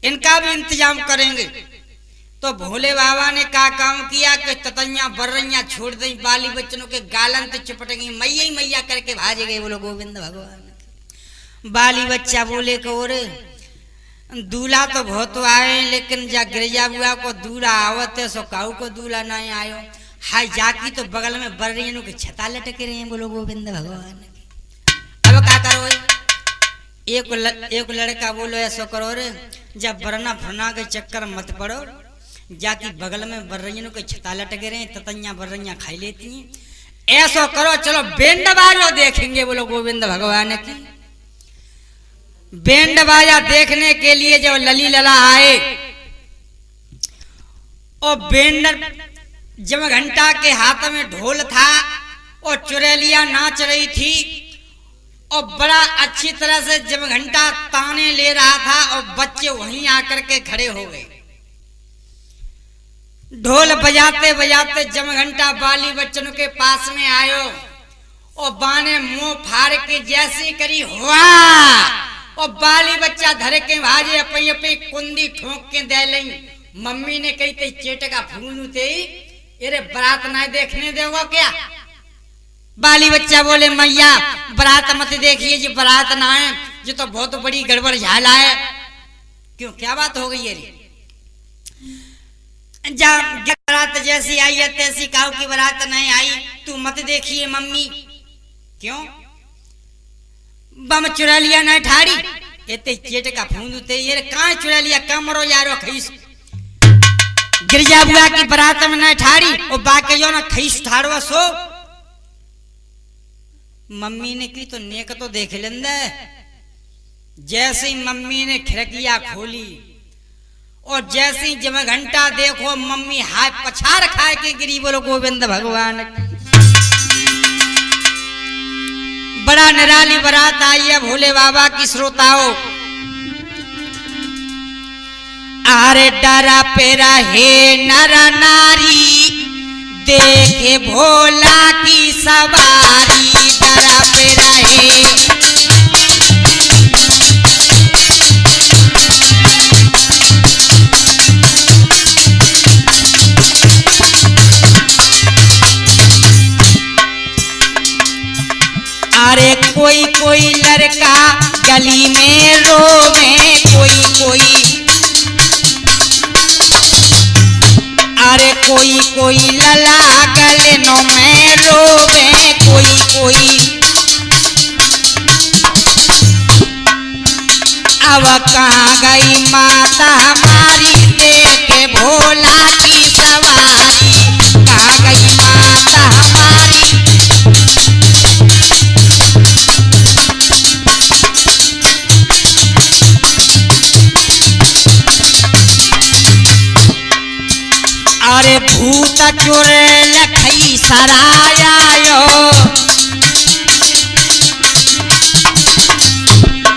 Speaker 1: इनका भी इंतजाम करेंगे। तो भोले बाबा ने क्या काम किया कि ततैया बर्रैया छोड़ दी, बाली बच्चनों के गालन तो चिपट गई, मैया ही मैया करके भाज गए बोलो गोविंद भगवान। बाली बच्चा बोले को रे दूल्हा तो बहुत आए लेकिन जा गिरजा बुआ को दूल्हा आवत है सो काऊ को दूल्हा नहीं आयो। हाय जाकी तो बगल में बर्रियों के छता लटके रहे हैं बोलो गोविंद भगवान। अब क्या करो, एक लड़का बोलो ऐसा करो रे, जब बरना फरना के चक्कर मत पड़ो, जाकी बगल में बर्रियों के छता लटके रहे ततैया बर्रियां खाई लेती हैं। ऐसा करो चलो बैंड बाजा देखेंगे बोलो गोविंद भगवान की। बैंड बाजा देखने के लिए जब लली लला आए और बैंड जब घंटा के हाथ में ढोल था और चुड़ैलिया नाच रही थी और बड़ा अच्छी तरह से जब घंटा ताने ले रहा था और बच्चे वहीं आकर के खड़े हो गए। ढोल बजाते बजाते जब घंटा बाली बच्चनों के पास में आयो और बाने मुंह फाड़ के जैसी करी हुआ और बाली बच्चा धरे के भाजे अपनी अपनी कुंदी ठोक के दे लई। मम्मी ने कही ते चेट का फूलू थे अरे बारात ना देखने देगा क्या। बाली बच्चा बोले मैया बारात मत देखिए जी, बारात ना है जो तो बहुत बड़ी गड़बड़ झाला है। क्यों क्या बात हो गई है? जब बारात जैसी आई है तैसी काऊ की बारात नहीं आई, तू मत देखिए मम्मी। क्यों? बम चुरा लिया नहीं ठाड़ी एते चेट का फूंदते ये कहां चुरा लिया कमरो यारो खईस गिरजा बुआ की बारात में नहीं ठाड़ी और बाकी जो ना खईस ठाड़वा सो। मम्मी ने की तो नेक तो देख लेंदे। जैसे ही मम्मी ने खिड़कियां खोली और जैसे ही जब घंटा देखो मम्मी हाथ पछाड़ खाए के गिरी बोलो गोविंद भगवान। बड़ा निराली बारात आई है भोले बाबा की श्रोताओं। अरे डरा पेरा हे नर नारी देखे भोला की सवारी, डरा पेरा हे अरे कोई कोई लड़का गली में रोवे, कोई कोई अरे कोई कोई लला गलनों में रोवे, कोई कोई अब कहाँ गई माता हमारी देखे भोला की सवारी, कहाँ गई माता हमारी। अरे भूत चुड़ैल खई सराया,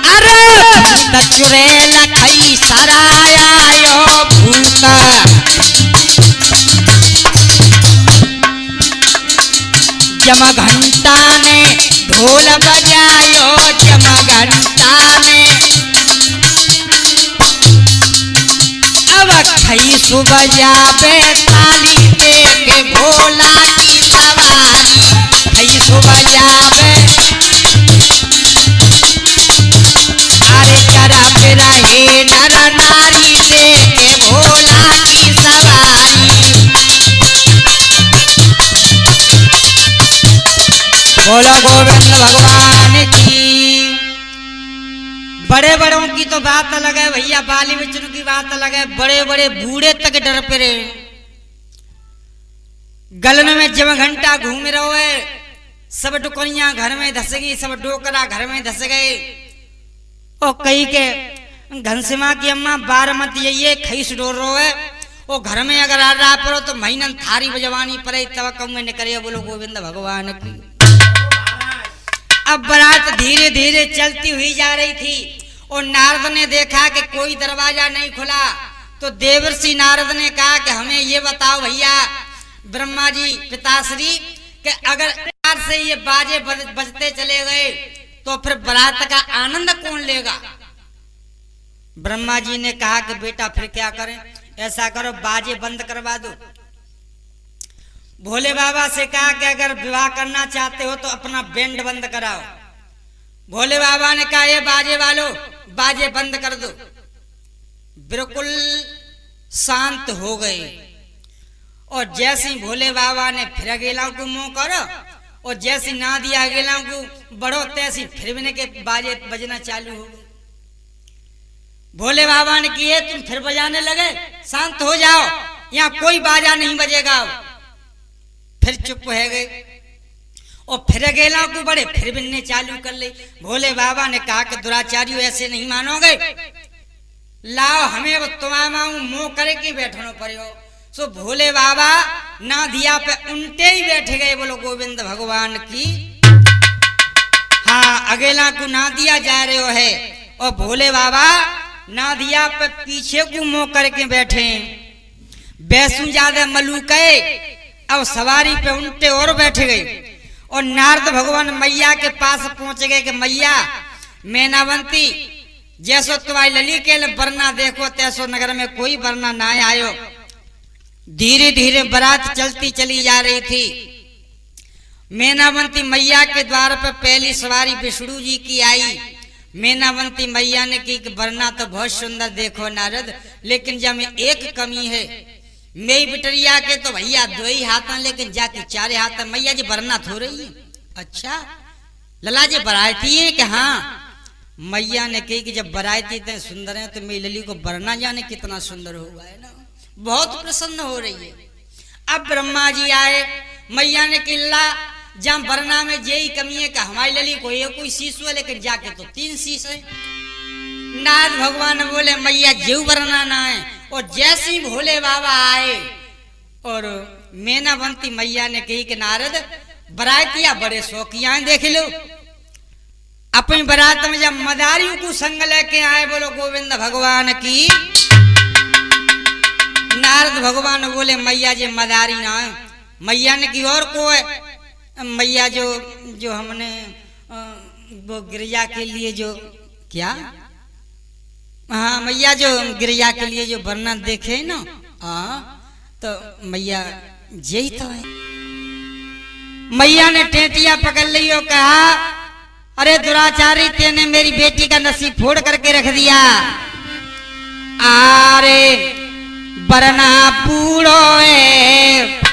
Speaker 1: अरे भूत चुड़ैल खई सराया भूत। जम घंटा ने ढोल बजायो, जम घंटा ने अब खई सुबह जाबे ताली देखे भोला की सवारी, खई सुबह जाबे। अरे चरप रहे नर नारी देखे भोला की सवारी। बोलो गोविंद भगवान की। बड़े बड़ों की तो बात अलग है भैया, बाली बच्चों की बात अलग है, बड़े बड़े बूढ़े तक डर पे रहे। गलन में जब घंटा घूम रहो है, सब टुकड़ियां घर में धस गई, सब डोकरा घर में धस गए। और कई के घनसिमा की अम्मा बारमती ये खईस डोर रो है, वो घर में अगर आ रहा पड़ो तो महीनन थारी बजवानी पड़े, तब कम में निकले। बोलो गोविंद भगवान की। अब बारात धीरे धीरे चलती हुई जा रही थी और नारद ने देखा कि कोई दरवाजा नहीं खुला, तो देवर्षि नारद ने कहा कि हमें ये बताओ भैया ब्रह्मा जी पिताश्री कि अगर से ये बाजे बजते चले गए तो फिर बारात का आनंद कौन लेगा। ब्रह्मा जी ने कहा कि बेटा फिर क्या करें, ऐसा करो बाजे बंद करवा दो। भोले बाबा से कहा कि अगर विवाह करना चाहते हो तो अपना बैंड बंद कराओ। भोले बाबा ने कहा ये बाजे वालों बाजे बंद कर दो। बिल्कुल शांत हो गए और जैसे ही भोले बाबा ने फिर गेलाओं को मुंह करो और जैसे ना दिया गेलाओं को बढ़ो, तैसी फिर भी के बाजे बजना चालू हो गए। भोले बाबा ने किए तुम फिर बजाने लगे, शांत हो जाओ, यहाँ कोई बाजा नहीं बजेगा। फिर चुप हो गए और फिर गेला को बड़े फिर बिनने चालू कर ले। भोले बाबा ने कहा कि दुराचारियों ऐसे नहीं मानोगे, लाओ हमें वो तुम्हारा मुंह करे कि बैठनो पड़े हो। सो भोले बाबा ना दिया पे उल्टे ही बैठ गए। बोलो गोविंद भगवान की। हाँ अगेला को ना दिया जा रहे हो है और भोले बाबा ना दिया पे पीछे को मुंह करके बैठे। बैसू ज्यादा मलूके अब सवारी पे उल्टे और बैठ गए और नारद भगवान मैया के पास पहुंच गए कि मैया मैनावंती जैसो तुम्हारी लली के वरना देखो तैसो नगर में कोई वरना ना आयो। धीरे धीरे बारात चलती चली जा रही थी। मैनावंती मैया के द्वार पर पहली सवारी विष्णु जी की आई। मैनावंती मैया ने की कि वरना तो बहुत सुंदर देखो नारद, लेकिन जब में एक कमी है, मेरी बिटरिया के तो भैया 2 ही हाथ हैं लेकिन जाके 4 हाथ है। मैया जी वरना थो रही है। अच्छा लला जी बराती है कि हाँ। मैया ने कही कि जब बराती इतने सुंदर है तो मेरी लली को वरना जाने कितना सुंदर होगा, है ना। बहुत प्रसन्न हो रही है। अब ब्रह्मा जी आए, मैया ने किल्ला जहाँ वरना में यही कमी है कि हमारी लली को ये कोई शीश है लेकिन जाके तो 3 शीश है। नारद भगवान बोले मैया जीव वरना ना है। और जैसे ही भोले बाबा आए और मैनावंती मैया ने कही कि नारद बरातिया बड़े शौकिया देख लो। अपनी बारात में जब मदारियों को संग लेके आए, बोलो गोविंद भगवान की। नारद भगवान बोले मैया जी मदारी ना है। मैया ने की और को है मैया जो हमने वो गिरिजा के लिए जो क्या, हाँ मैया जो गिरिजा के लिए जो वर्णन देखे ना, हाँ तो मैया यही तो है। मैया ने टेटिया पकड़ ली और कहा अरे दुराचारी तेने मेरी बेटी का नसीब फोड़ करके रख दिया। अरे वरना बूढ़ो है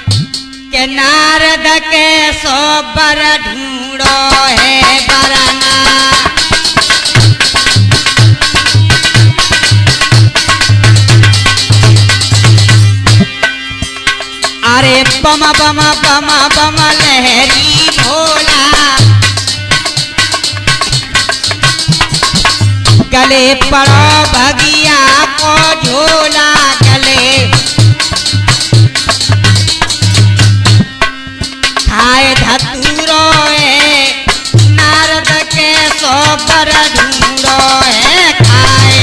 Speaker 1: के नारद के सो बर ढूंढो है वरना। बम बम बम बम लहरी भोला, गले पड़ो भगिया को झोला, गले खाए धतूरो है नारद के सो पर ढूंढो है खाए।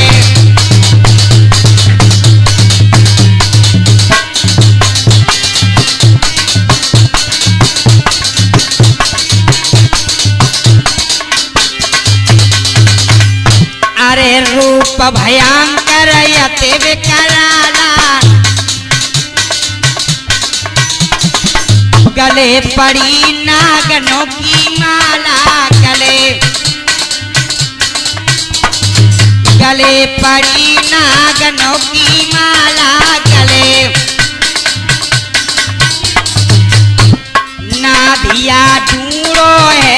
Speaker 1: अरे रूप भयंकर यति विकराला, गले पड़ी नागनों की माला, गले पड़ी नागनों की माला, गले नाधिया ढूंढो है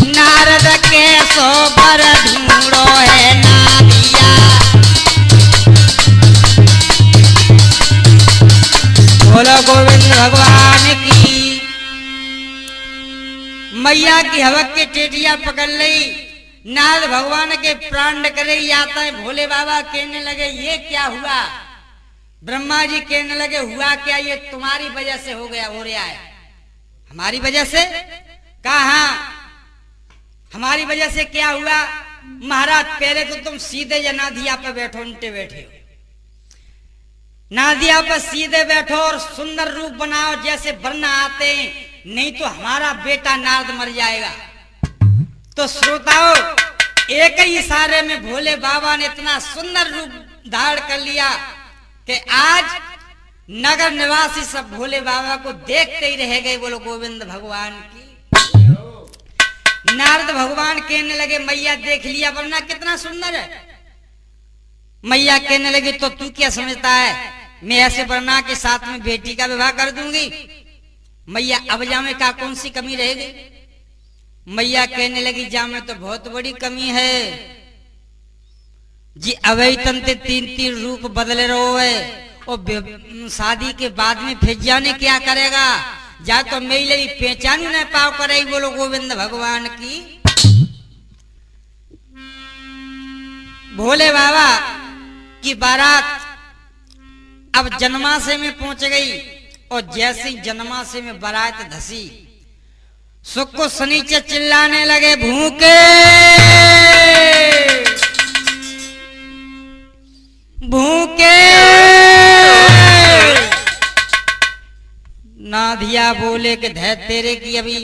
Speaker 1: नारद के सोबर ढूंढो है नाधिया। बोलो गोविंद भगवान की। मैया की हवक के टेटिया पकड़ ली, नारद भगवान के प्राण करे आता है। भोले बाबा कहने लगे ये क्या हुआ? ब्रह्मा जी कहने लगे हुआ क्या, ये तुम्हारी वजह से हो गया, हो रहा है। हमारी वजह से? कहा हमारी वजह से क्या हुआ? महाराज पहले तो तुम सीधे या नादिया पे बैठो, उल्टे बैठे हो। नादिया पर सीधे बैठो और सुंदर रूप बनाओ जैसे वरना आते हैं, नहीं तो हमारा बेटा नारद मर जाएगा। तो श्रोताओं, एक ही इशारे में भोले बाबा ने इतना सुंदर रूप धारण कर लिया कि आज नगर निवासी सब भोले बाबा को देखते ही रह गए। बोलो गोविंद भगवान की। नारद भगवान कहने लगे मैया देख लिया वरना कितना सुंदर है। मैया कहने लगी तो तू क्या समझता है, मैं ऐसे वरना के साथ में बेटी का विवाह कर दूंगी? मैया अब जामे का कौन सी कमी रहेगी? मैया कहने लगी जामे तो बहुत बड़ी कमी है जी। अवैध तंत्र 3-3 रूप बदले रहो है और शादी के बाद में फिर जाने क्या करेगा, जा तो मेरी पहचान न पाओ करे। बोलो गोविंद भगवान की। भोले बाबा की बारात अब जन्माशय में पहुंच गई और जैसे ही जन्माशय में बारात धसी, सुख को शनिचर चिल्लाने लगे भूखे भूखे। नाधिया बोले कि धै तेरे की अभी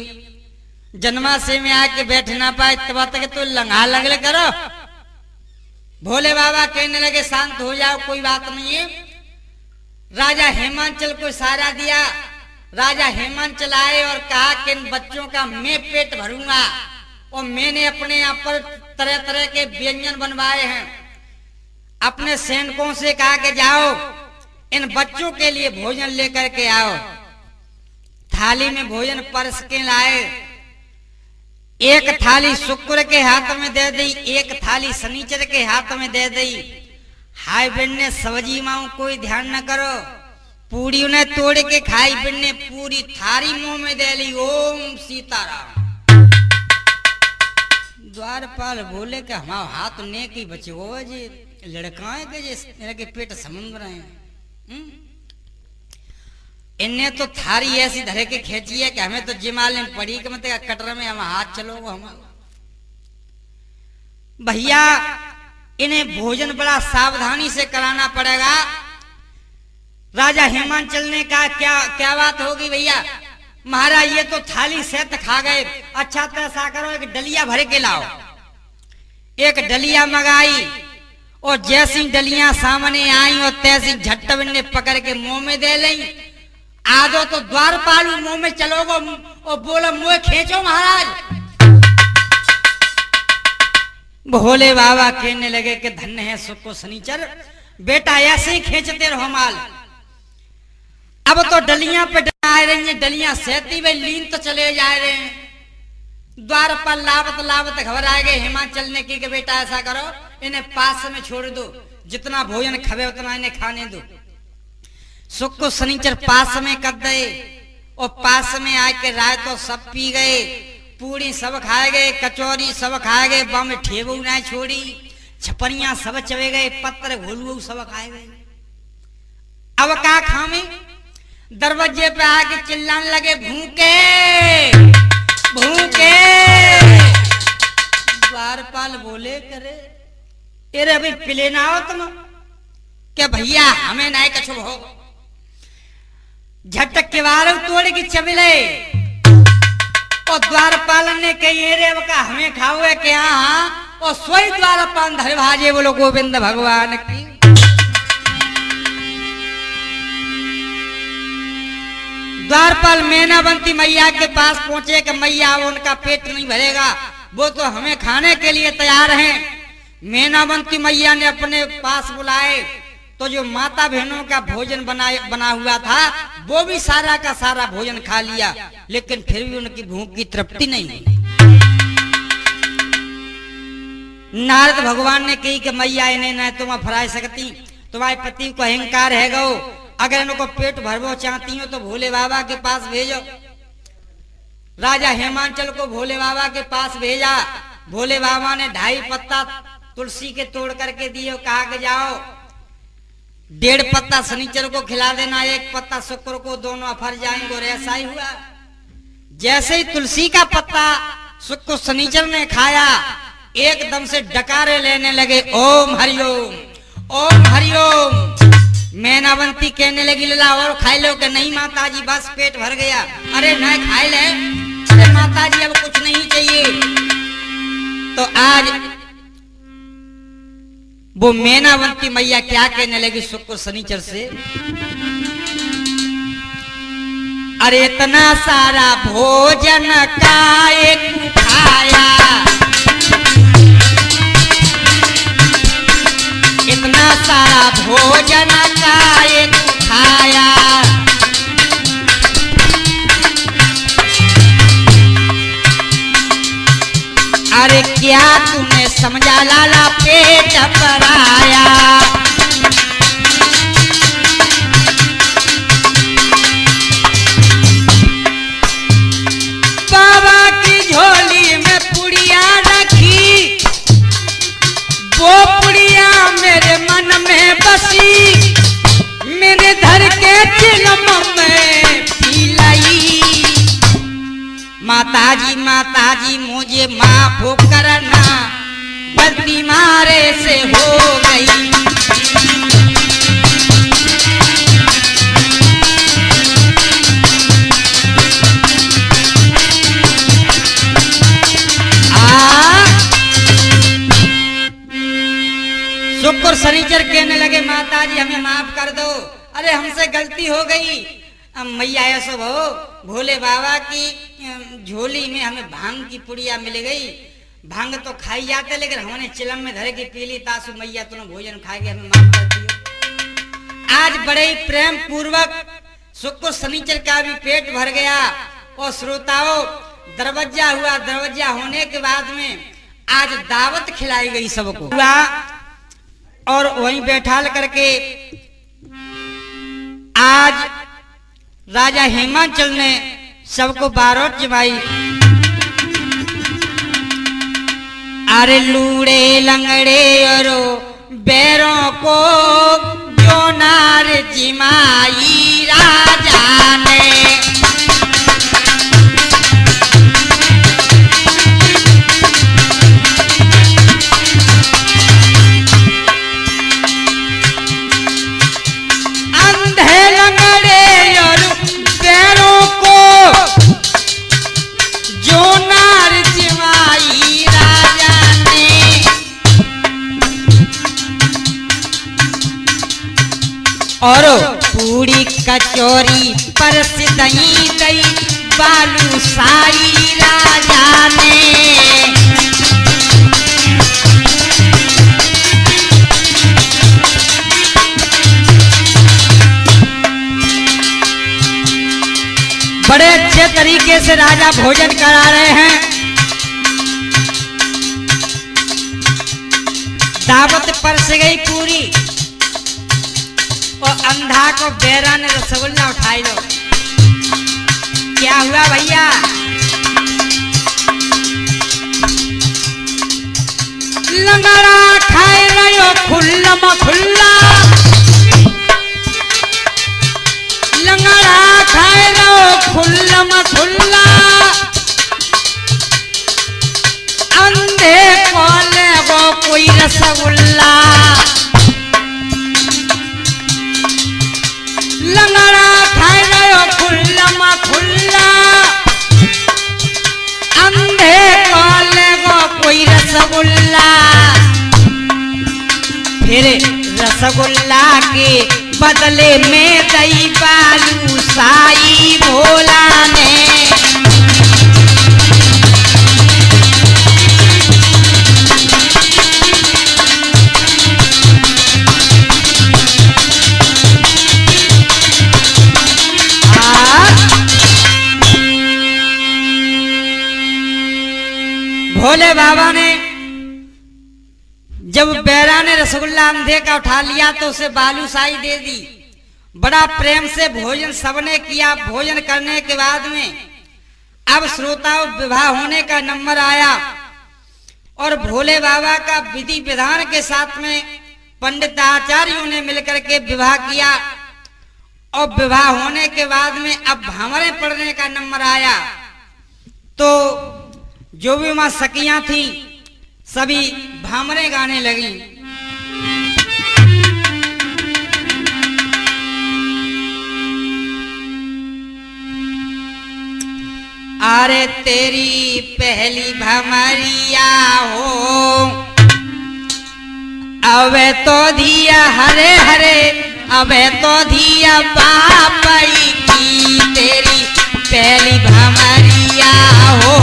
Speaker 1: जन्माशय में आके बैठ ना पाए तब तक तो लंघा लगले करो। भोले बाबा कहने लगे शांत हो जाओ, कोई बात नहीं है। राजा हेमांचल को इशारा दिया, राजा हेमांचल आए और कहा कि इन बच्चों का मैं पेट भरूंगा और मैंने अपने यहाँ पर तरह तरह के व्यंजन बनवाए हैं। अपने सैनिकों से कहा कि जाओ इन बच्चों के लिए भोजन लेकर के आओ। थाली में भोजन परस के लाए। एक थाली शुक्र के हाथ में दे दी, एक थाली शनिचर के हाथ में दे दी। हाय बिन्ने सब्जी माऊ कोई ध्यान न करो, पूरी उन्हें तोड़ के खाई। बिन्ने पूरी थारी मुंह में दे ली। ओम सीताराम। द्वारपाल बोले कि हमारा हाथ ने की बचे वो जी लड़काए के जे पेट समुद्र है। इन्हें तो थारी ऐसी धरे के खेची है कि हमें तो जिमाल में पड़ी कि मतलब कटरा में हम हाथ चलोगे हम। भैया इन्हें भोजन बड़ा सावधानी से कराना पड़ेगा। राजा हेमांचल ने कहा क्या क्या बात होगी भैया? महाराज ये तो थाली से खा गए। अच्छा तो ऐसा करो एक डलिया भर के लाओ। एक डलिया मंगाई और जैसी डलियां सामने आई और तैसी झट्ट ने पकड़ के मुंह में दे ली। आदो तो द्वारपालू मुंह में चलोगो और बोलो मुंह खींचो महाराज। भोले बाबा कहने लगे कि धन्य है सुख को शनिचर, बेटा ऐसे ही खींचते रहो माल। अब तो डलियां पे आ रही हैं, डलियां सहती हुई लीन तो चले जा रहे हैं। द्वार पर लावत लावत घबरा गए हिमाचल ने की कि बेटा ऐसा करो इन्हें पास में छोड़ दो, जितना भोजन खबे उतना इन्हें खाने दो। सुख को शनिचर पास में कर दे और पास में आके राय तो सब पी गए, पूरी सब खाए गए, कचौरी सब खाए गए, बम ठेबू ना छोड़ी, छपरियां सब चवे गए, पत्थर घोलू सब खाए गए। अब क्या खावे? दरवाजे पे आके चिल्लाने लगे, भूखे भूखे। द्वारपाल बोले, करे अरे अभी पिले ना हो तुम क्या भैया, हमें ना कछु हो। झटक के वार तोड़ के चबले और द्वारपाल ने कही रे का हमें खाओ क्या? और सोई द्वारपाल धर भाजे, बोलो गोविंद भगवान की। द्वारपाल मैनावंती मैया के पास पहुंचे कि मैया उनका पेट नहीं भरेगा, वो तो हमें खाने के लिए तैयार हैं। मैनावंती मैया ने अपने पास बुलाए तो जो माता बहनों का भोजन बना हुआ था वो भी सारा का सारा भोजन खा लिया, लेकिन फिर भी उनकी भूख की तृप्ति नहीं हुई। नारद भगवान ने कही कि मैया इन्हें न तुम फरा सकती, तुम्हारे पति को अहंकार है गो, अगर इनको पेट भरवो चाहती हो तो भोले बाबा के पास भेजो। राजा हेमांचल को भोले बाबा के पास भेजा। भोले बाबा ने 2.5 पत्ता तुलसी के तोड़ करके दिए, कहा कि जाओ 1.5 पत्ता शनिचर को खिला देना, 1 पत्ता शुक्र को, दोनों अफर जाएंगे। और ऐसा ही हुआ। जैसे ही तुलसी का पत्ता शुक्र शनिचर ने खाया, एकदम से डकारे लेने लगे, ओम हरिओम ओम हरिओम। मैनावंती कहने लगी, लला और खाई लो कि नहीं माताजी, बस पेट भर गया। अरे नहीं खाई ले, अरे माताजी अब कुछ नहीं चाहिए। तो आज वो मैनावंती मैया क्या कहने लगी शुक्र शनिचर से, अरे इतना सारा भोजन काहे खाया, इतना सारा भोजन काहे खाया। अरे क्या तूने समझा लाला पेट भराया। बाबा की झोली में पुड़िया रखी, वो पुड़िया मेरे मन में बसी, मेरे धर के चिलम में पिलाई। माताजी मुझे माफ करना, गलती मारे से हो गई। शुक्र शनिचर कहने लगे, माताजी हमें माफ कर दो, अरे हमसे गलती हो गई। मैया ऐसा हो, भोले बाबा की झोली में हमें भांग की पुड़िया मिल गई। भांग तो खाई जाते, लेकिन हमने चिलम में धरे की पी ली। तासु मैया तुम भोजन खाएगे, हमें माफ कर दियो। आज बड़े ही प्रेम पूर्वक शुक्र शनिचर का भी पेट भर गया। और श्रोताओं, दरवाजा हुआ। दरवाजा होने के बाद में आज दावत खिलाई गई सबको हुआ, और वहीं बैठाल करके आज राजा हेमांचल ने सबको बारोट जमाई। अरे लूड़े लंगड़े और बैरों को जो नार जिमाई राजा ने। और पूरी कचौरी परस दही दई बालू साई राजा ने। बड़े अच्छे तरीके से राजा भोजन करा रहे हैं। दावत परस गई पूरी। और अंधा को बेरा ने रसगुल्ला उठाई लो। क्या हुआ भैया? लंगड़ा खाए रहो खुल्ला खुल्ला, लंगड़ा खाए रहो खुल्ला खुल्ला, अंधे को ले गो कोई रसगुल्ला। लंगड़ा खाए रहो खुल्ला खुल्ला, अंधे को ले गो कोई रसगुल्ला। फिर रसगुल्ला के बदले में दही बालू साई भोला ने। भोले बाबा ने जब बैरा ने रसगुल्ला अंधे का उठा लिया तो उसे बालूशाही दे दी। बड़ा प्रेम से भोजन सबने किया। भोजन करने के बाद में अब श्रोताओं विवाह होने का नंबर आया और भोले बाबा का विधि विधान के साथ में पंडित आचार्यों ने मिलकर के विवाह किया। और विवाह होने के बाद में अब भामरे पढ़ने का नंबर आया तो जो भी वहां सखियां थी सभी भामरे गाने लगी। अरे तेरी पहली भमरिया हो, अबे तो धिया हरे हरे, अबे तो धिया बापई की तेरी पहली भमरिया हो।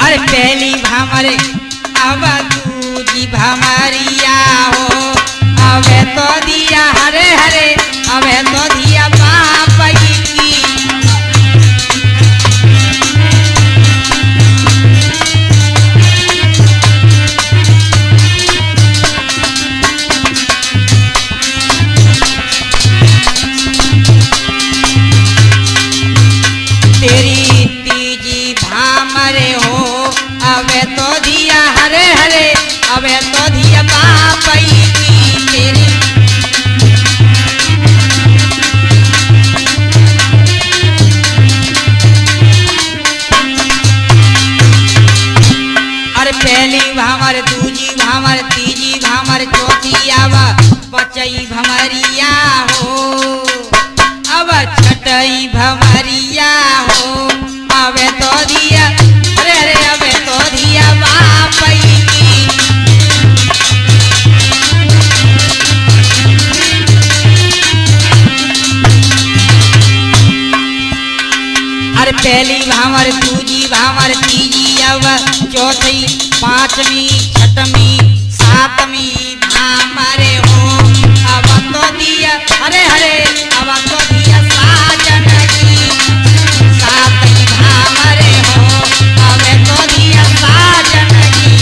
Speaker 1: अरे पहली भमरे अब दूजी भमरिया हो, अबे तो दिया हरे हरे, अबे तो दिया बापई की। तेरी तीजी भामरे हो, अबे तो दिया हरे हरे, अबे तो दिया बापई की तेरी। अरे पहली भामर, दूजी भामर, तीजी भामर, चौथी अब बचई भमरिया हो, अब छठई भमरिया हो, अबे तो दिया अरे अरे, अबे तो दिया बापई की। अरे पहली भामर, दूजी भामर, तीजी अब चौथी, पांचवी, छठवीं, सातवीं भामरे हो, अब तो दिया हरे हरे, अब तो दिया साजन की। सातवीं भामरे हो, अब तो दिया साजन की।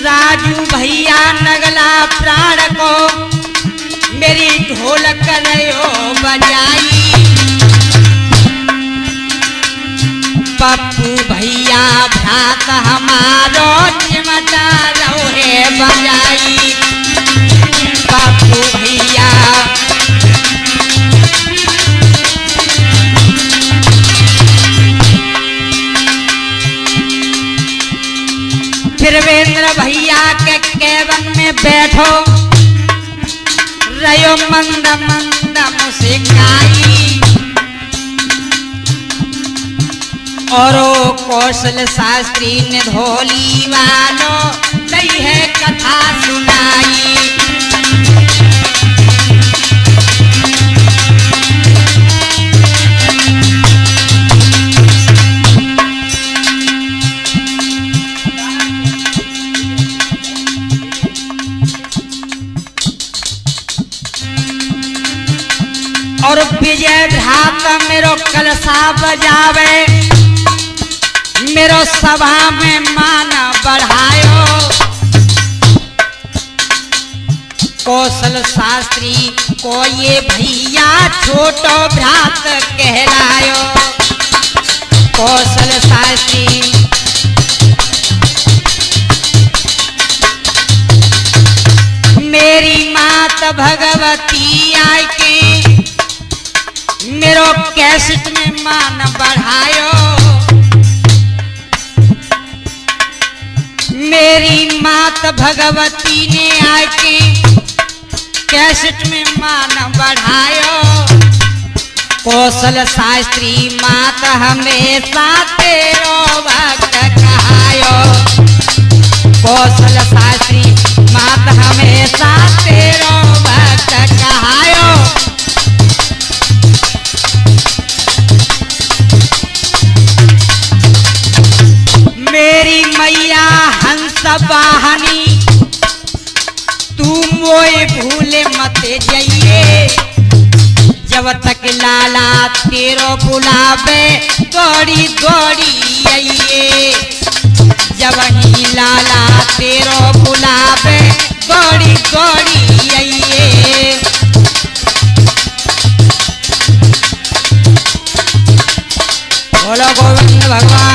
Speaker 1: राजू भैया नगला प्राण को मेरी ढोलक रहो बजाई। पप्पू भैया भ्रात हमारो चिमटा रहे बजाई। पप्पू भैया त्रिवेंद्र भैया के केबिन में बैठो रयो मंद मंद मुस्काई। और कौशल शास्त्री ने धोली वालो लई है कथा सुनाई। और विजय भ्रात मेरो कलसा बजावे, मेरो सभा में मान बढ़ायो। कौशल शास्त्री को ये भैया छोटो भ्रात कहलायो। कौशल शास्त्री मेरी मात भगवती आय के मेरो कैसेट में मान बढ़ायो। मेरी मात भगवती ने आके कैसेट में मान बढ़ायो। कौशल शास्त्री मात हमेशा तेरो भक्त कहायो। कौशल शास्त्री मात हमेशा तेरो भक्त कहायो। मेरी मैया हंस वाहनी तू मोए भूले मत जाइए। जब तक लाला तेरो बुलावे दौड़ी दौड़ी आइए। जब ही लाला तेरो बुलावे दौड़ी दौड़ी आइए। बोलो गोविंद भगवान